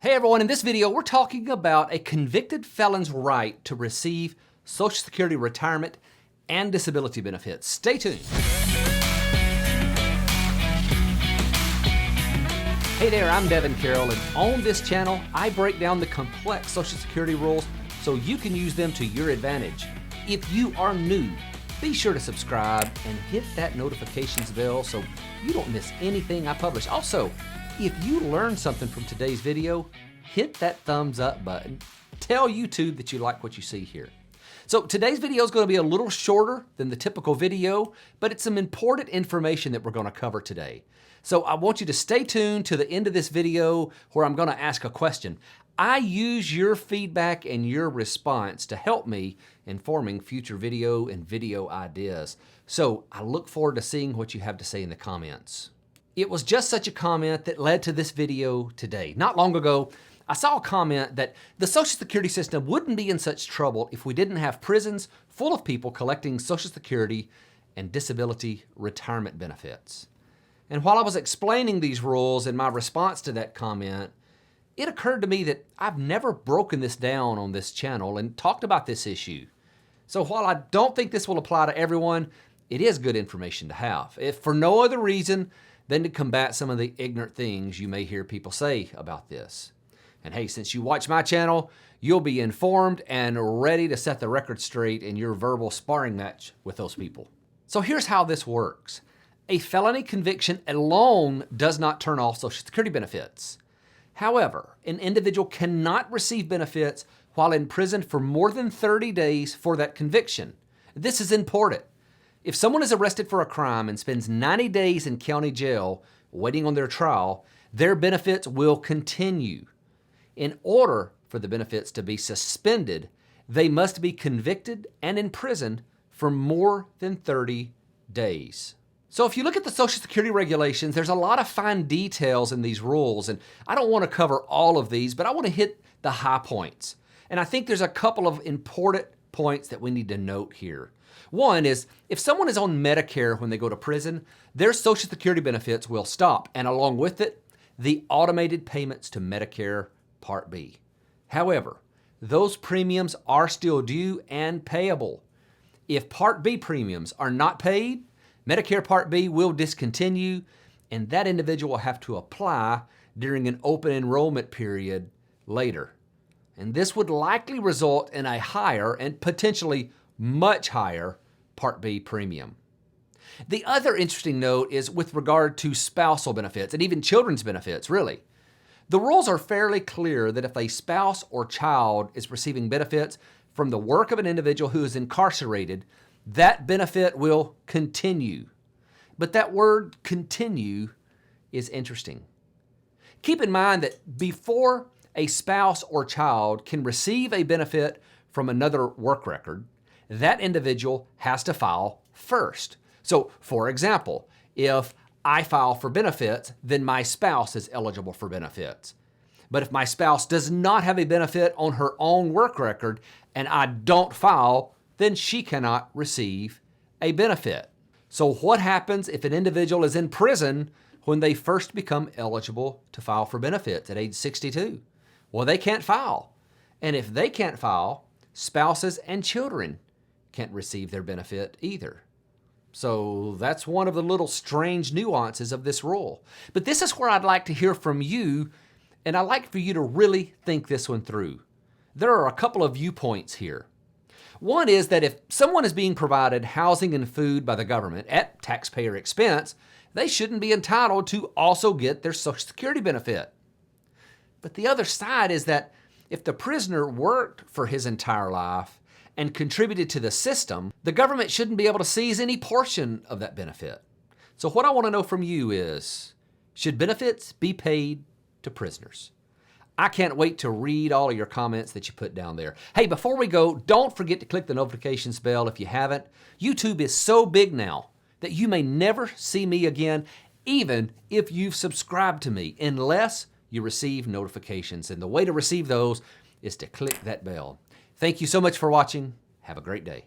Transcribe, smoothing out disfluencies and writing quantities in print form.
Hey everyone, in this video we're talking about a convicted felon's right to receive Social Security retirement and disability benefits. Stay tuned. Hey there, I'm Devin Carroll, and on this channel I break down the complex Social Security rules so you can use them to your advantage. If you are new, be sure to subscribe and hit that notifications bell so you don't miss anything I publish. Also, if you learned something from today's video, hit that thumbs up button. Tell YouTube that you like what you see here. So today's video is going to be a little shorter than the typical video, but it's some important information that we're going to cover today. So I want you to stay tuned to the end of this video where I'm going to ask a question. I use your feedback and your response to help me in forming future video and video ideas. So I look forward to seeing what you have to say in the comments. It was just such a comment that led to this video today. Not long ago, I saw a comment that the Social Security system wouldn't be in such trouble if we didn't have prisons full of people collecting Social Security and disability retirement benefits. And while I was explaining these rules in my response to that comment, it occurred to me that I've never broken this down on this channel and talked about this issue. So while I don't think this will apply to everyone, it is good information to have, if for no other reason than to combat some of the ignorant things you may hear people say about this. And hey, since you watch my channel, you'll be informed and ready to set the record straight in your verbal sparring match with those people. So here's how this works. A felony conviction alone does not turn off Social Security benefits. However, an individual cannot receive benefits while in prison for more than 30 days for that conviction. This is important. If someone is arrested for a crime and spends 90 days in county jail waiting on their trial, their benefits will continue. In order for the benefits to be suspended, they must be convicted and imprisoned for more than 30 days. So if you look at the Social Security regulations, there's a lot of fine details in these rules, and I don't want to cover all of these, but I want to hit the high points. And I think there's a couple of important points that we need to note here. One is, if someone is on Medicare when they go to prison, their Social Security benefits will stop, and along with it, the automated payments to Medicare Part B. However, those premiums are still due and payable. If Part B premiums are not paid, Medicare Part B will discontinue, and that individual will have to apply during an open enrollment period later. And this would likely result in a higher and potentially much higher Part B premium. The other interesting note is with regard to spousal benefits and even children's benefits, really. The rules are fairly clear that if a spouse or child is receiving benefits from the work of an individual who is incarcerated, that benefit will continue. But that word continue is interesting. Keep in mind that before a spouse or child can receive a benefit from another work record, that individual has to file first. So, for example, if I file for benefits, then my spouse is eligible for benefits. But if my spouse does not have a benefit on her own work record and I don't file, then she cannot receive a benefit. So what happens if an individual is in prison when they first become eligible to file for benefits at age 62? Well, they can't file. And if they can't file, spouses and children can't receive their benefit either. So that's one of the little strange nuances of this rule. But this is where I'd like to hear from you, and I'd like for you to really think this one through. There are a couple of viewpoints here. One is that if someone is being provided housing and food by the government at taxpayer expense, they shouldn't be entitled to also get their Social Security benefit. But the other side is that if the prisoner worked for his entire life and contributed to the system, the government shouldn't be able to seize any portion of that benefit. So what I want to know from you is, should benefits be paid to prisoners? I can't wait to read all of your comments that you put down there. Hey, before we go, don't forget to click the notifications bell if you haven't. YouTube is so big now that you may never see me again, even if you've subscribed to me, unless you receive notifications. And the way to receive those is to click that bell. Thank you so much for watching. Have a great day.